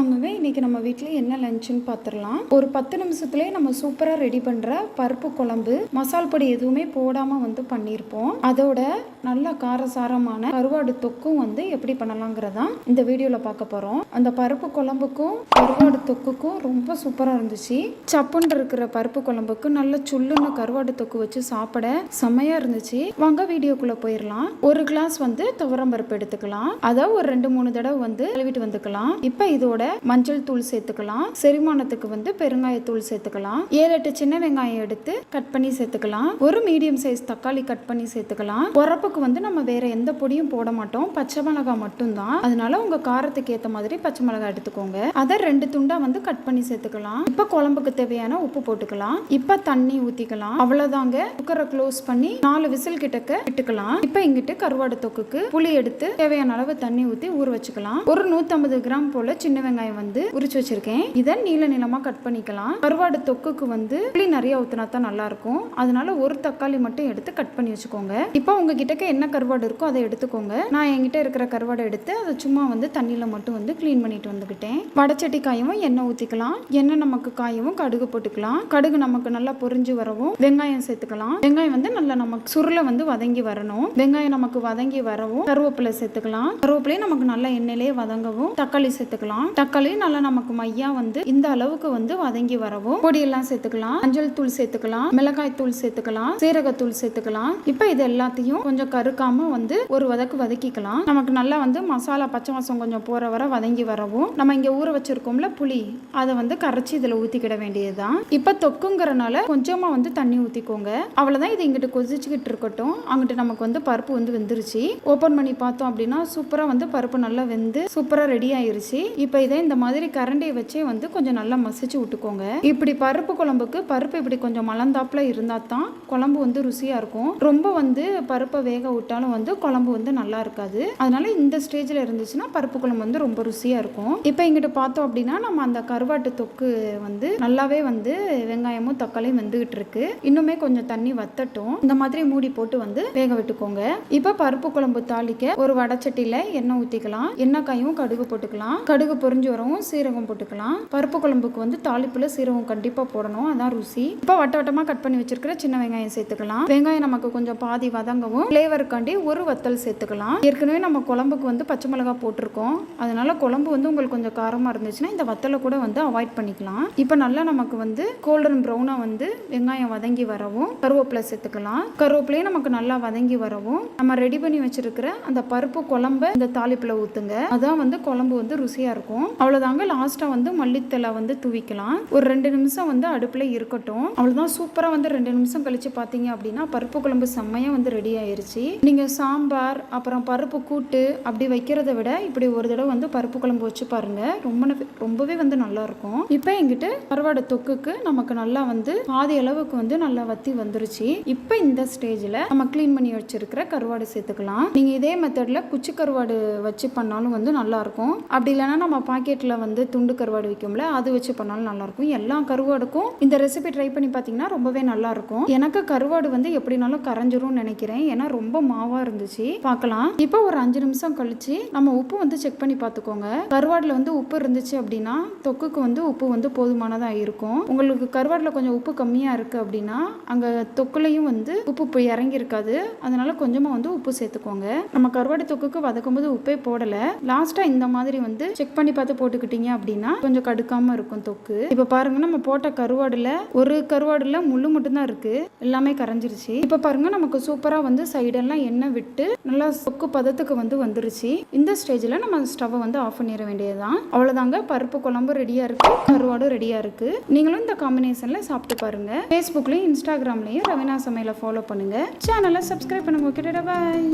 வாங்குங்க. இன்றைக்கி நம்ம வீட்டில் என்ன லஞ்சுன்னு பார்த்துடலாம். ஒரு 10 நிமிஷத்துலேயே நம்ம சூப்பராக ரெடி பண்ணுற பருப்பு குழம்பு, மசால் பொடி எதுவுமே போடாமல் வந்து பண்ணியிருப்போம். அதோட நல்ல காரசாரமான கருவாடு தொக்கும் வந்து எப்படி பண்ணலாங்கிறதான் இந்த வீடியோவில் பார்க்க போகிறோம். அந்த பருப்பு குழம்புக்கும் கருவாடு தொக்குக்கும் ரொம்ப சூப்பராக இருந்துச்சு. சப்புன்னு இருக்கிற பருப்பு குழம்புக்கு நல்ல சுள்ளுன்னு கருவாடு தொக்கு வச்சு சாப்பிட செம்மையாக இருந்துச்சு. வாங்க வீடியோக்குள்ளே போயிடலாம். ஒரு கிளாஸ் வந்து துவரம் பருப்பு எடுத்துக்கலாம். அதை ஒரு 2-3 தடவை வந்து கழுவிட்டு வந்துக்கலாம். இப்போ இதோட மஞ்சள் தூள் சேர்த்துக்கலாம். செரிமானத்துக்கு வந்து பெருங்காயத்தூள் சேர்த்துக்கலாம். 7-8 சின்ன வெங்காயம் எடுத்து கட் பண்ணி சேர்த்துக்கலாம். ஒரு மீடியம் சைஸ் தக்காளி கட் பண்ணி சேர்த்துக்கலாம். உரப்புக்கு வந்து நம்ம வேற எந்த பொடியும் போட மாட்டோம், பச்சை மிளகாய் மட்டும்தான். அதனால உங்க காரத்துக்கு ஏற்ற மாதிரி பச்சை மிளகாய் எடுத்துக்கோங்க. அதை 2 துண்டா வந்து கட் பண்ணி சேர்த்துக்கலாம். இப்போ குழம்புக்கு தேவையான உப்பு போட்டுக்கலாம். இப்போ தண்ணி ஊத்திக்கலாம். அவ்வளவுதாங்க. குக்கரை க்ளோஸ் பண்ணி 4 விசில் கிட்டக்க விட்டுக்கலாம். இப்போ இங்கிட்டு கருவாடு தொக்குக்கு புளி எடுத்து தேவையான அளவு தண்ணி ஊற்றி ஊற வச்சுக்கலாம். ஒரு 150 கிராம் போல சின்ன வெங்காயம் வந்து உரிச்சு வச்சிருக்கேன். இதை நீளமா கட் பண்ணிக்கலாம். கருவாடு தொக்குக்கு வந்து புளி நிறைய ஊத்தினா தான் நல்லா இருக்கும். அதனால ஒரு தக்காளி மட்டும் எடுத்து கட் பண்ணி வச்சுக்கோங்க. இப்போ உங்ககிட்ட என்ன கருவாடு இருக்கோ அதை எடுத்துக்கோங்க. நான் என்கிட்ட இருக்கிற கருவாடை எடுத்து அதை சும்மா வந்து தண்ணியில மட்டும் வந்து கிளீன் பண்ணிட்டு வந்துக்கிட்டேன். வடச்சட்டி காயவும் எண்ணெய் ஊத்திக்கலாம். எண்ணெய் நமக்கு காயவும் கடுகு போட்டுக்கலாம். கடுகு நமக்கு நல்லா பொரிஞ்சு வரவும் வெங்காயம் சேர்த்துக்கலாம். வெங்காயம் வந்து நல்லா நமக்கு சுருளை வந்து வதங்கி வரணும். வெங்காயம் நமக்கு வதங்கி வரவும் கருவேப்பிலை சேர்த்துக்கலாம். கருவேப்பிலையும் நமக்கு நல்லா எண்ணெயிலேயே வதங்கவும் தக்காளி சேர்த்துக்கலாம். தக்காளி நல்லா நமக்கு மையா வந்து இந்த அளவுக்கு வந்து வதங்கி வரவும் பொடியெல்லாம் சேர்த்துக்கலாம். மஞ்சள் தூள் சேர்த்துக்கலாம். மிளகாய் தூள் சேர்த்துக்கலாம். சீரகத்தூள் சேர்த்துக்கலாம். இப்போ இது எல்லாத்தையும் கொஞ்சம் கருக்காம வந்து ஒரு வதக்கிக்கலாம். நமக்கு நல்லா வந்து மசாலா பச்சை வாசம் கொஞ்சம் போற வர வதங்கி வரவும் நம்ம இங்க ஊற வச்சிருக்கோம்ல புளி, அதை வந்து கரைச்சி இதுல ஊத்திக்கிட வேண்டியதுதான். இப்போ தொக்குங்கிறனால கொஞ்சமா வந்து தண்ணி ஊத்திக்கோங்க. அவ்வளவுதான். இது இங்கிட்டு கொதிச்சுக்கிட்டு இருக்கட்டும். அங்கிட்டு நமக்கு வந்து பருப்பு வந்து வெந்துருச்சு. ஓபன் பண்ணி பார்த்தோம் அப்படின்னா சூப்பரா வந்து பருப்பு நல்லா வெந்து சூப்பரா ரெடி ஆயிருச்சு. இப்போ இதை இந்த மாதிரி கரண்டியை வச்சே வந்து கொஞ்சம் நல்லா மசிச்சு விட்டுக்கோங்க. இப்படி பருப்பு குழம்புக்கு பருப்பு இப்படி கொஞ்சம் மலர்ந்தாப்புல இருந்தா தான் குழம்பு வந்து ருசியா இருக்கும். ரொம்ப வந்து பருப்பை வேக விட்டாலும் வந்து குழம்பு வந்து நல்லா இருக்காது. அதனால இந்த ஸ்டேஜ்ல இருந்துச்சுன்னா பருப்பு குழம்பு வந்து ரொம்ப ருசியா இருக்கும். இப்போ இங்கிட்டு பார்த்தோம் அப்படின்னா நம்ம அந்த கருவாட்டு தொக்கு வந்து நல்லாவே வந்து வெங்காயமும் தக்காளியும் வெந்துகிட்டு இருக்கு. இன்னுமே கொஞ்சம் தண்ணி வத்தட்டும். இந்த மாதிரி மூடி போட்டு வந்து வேக விட்டுக்கோங்க. இப்போ பருப்பு குழம்பு தாளிக்க ஒரு வடச்சட்டியில எண்ணெய் ஊத்திக்கலாம். எண்ணெய் காயும் கடுகு போட்டுக்கலாம். கடுகு பொரிஞ்சு வரவும் சீரகம் போட்டுக்கலாம். பருப்பு குழம்புக்கு வந்து தாளிப்புல சீரகம் கண்டிப்பா போடணும், அதான் ருசி. இப்போ வட்டமா கட் பண்ணி வச்சிருக்கிற சின்ன வெங்காயம் சேர்த்துக்கலாம். வெங்காயம் நமக்கு கொஞ்சம் பாதி வதங்கவும் ஃப்ளேவருக்காண்டி ஒரு வத்தல் சேர்த்துக்கலாம். ஏற்கனவே நம்ம குழம்புக்கு வந்து பச்சை மிளகாய் போட்டிருக்கோம். அதனால குழம்பு வந்து உங்களுக்கு கொஞ்சம் காரமா இருந்துச்சுன்னா இந்த வத்தலை கூட வந்து அவாய்ட் பண்ணிக்கலாம். இப்போ நல்லா நமக்கு வந்து கோல்டன் ப்ரௌனா வந்து வெங்காயம் வதங்கி வரவும் கருவேப்பிலை சேர்த்துக்கலாம். கருவேப்பிலையும் நமக்கு நல்லா வதங்கி வரவும் நம்ம ரெடி பண்ணி வச்சிருக்கிற அந்த பருப்பு குழம்பு இந்த தாளிப்புல ஊத்துங்க. அதான் வந்து குழம்பு வந்து ருசியா இருக்கும். அவ்வளவுதாங்க. லாஸ்டா வந்து மல்லித்தலை வந்து தூவிக்கலாம். ஒரு 2 நிமிஷம் வந்து அடுப்புல இருக்கட்டும். அவ்வளவுதான். சூப்பரா வந்து 2 நிமிஷம் கழிச்சு பாத்தீங்க அப்படின்னா பருப்பு குழம்பு செம்மையா வந்து ரெடி ஆயிருச்சு. நீங்க சாம்பார் அப்புறம் பருப்பு கூட்டு அப்படி வைக்கிறத விட இப்படி ஒரு தடவை வந்து பருப்பு குழம்பு வச்சு பாருங்க. ரொம்பவே வந்து நல்லா இருக்கும். இப்போ எங்கிட்ட கருவாடு தொக்குக்கு நமக்கு நல்லா வந்து பாதி அளவுக்கு வந்து நல்லா வத்தி வந்துருச்சு. இப்போ இந்த ஸ்டேஜ்ல நம்ம கிளீன் பண்ணி வச்சிருக்கிற கருவாடு சேர்த்துக்கலாம். நீங்க இதே மெத்தட்ல குச்சி கருவாடு வச்சு பண்ணாலும் வந்து நல்லா இருக்கும். அப்படி இல்லைன்னா நம்ம பாக்கெட்ல வந்து துண்டு கருவாடு விற்கும்ல, அது வச்சு பண்ணாலும் நல்லா இருக்கும். எல்லா கருவாடுக்கும் இந்த ரெசிபி ட்ரை பண்ணி பார்த்தீங்கன்னா ரொம்பவே நல்லா இருக்கும். எனக்கு கருவாடு வந்து எப்படினாலும் கரைஞ்சிரும் நினைக்கிறேன். ஏன்னா ரொம்ப மாவா இருந்துச்சு. பார்க்கலாம். இப்போ ஒரு 5 நிமிஷம் கழிச்சு நம்ம உப்பு வந்து செக் பண்ணி பார்த்துக்கோங்க. கருவாடுல வந்து உப்பு இருந்துச்சு அப்படின்னா தொக்குக்கு வந்து உப்பு வந்து போதுமானதா இருக்கும். உங்களுக்கு கருவாடுல கொஞ்சம் உப்பு கம்மியா இருக்கு அப்படின்னா அங்க தொக்குலையும் வந்து உப்பு இறங்கி இருக்காது. அதனால கொஞ்சமா வந்து உப்பு சேர்த்துக்கோங்க. நம்ம கருவாடு தொக்குக்கு வதக்கும் போது உப்பே போடல. லாஸ்டா இந்த மாதிரி வந்து செக் பண்ணி பார்த்து போட்டுக்கிட்டீங்க அப்படின்னா கொஞ்சம் கடுக்காம இருக்கும் தொக்கு. இப்ப பாருங்க நம்ம போட்ட கருவாடுல ஒரு கருவாடுல முள்ளு மட்டும் தான் இருக்கு. எல்லாமே கரைஞ்சிருச்சு. இப்ப பாருங்க நமக்கு சூப்பரா வந்து சைடெல்லாம் எண்ணெய் விட்டு நல்லா தொக்கு பதத்துக்கு வந்து வந்துருச்சு. இந்த ஸ்டேஜ்ல நம்ம ஸ்டவ் வந்து ஆஃப் பண்ணிட வேண்டியதுதான். அவ்வளவுதாங்க. பருப்பு குழம்பு ரெடியா இருக்கு. கருவாடும் ரெடியா இருக்கு. நீங்களும் இந்த காம்பினேஷன்ல சாப்பிட்டு பாருங்க. ஃபேஸ்புக்லயும் இன்ஸ்டாகிராம்லயும் ரவினா சமையலை ஃபாலோ பண்ணுங்க. சேனலை சப்ஸ்கிரைப் பண்ணுங்க. ஓகே, பாய்.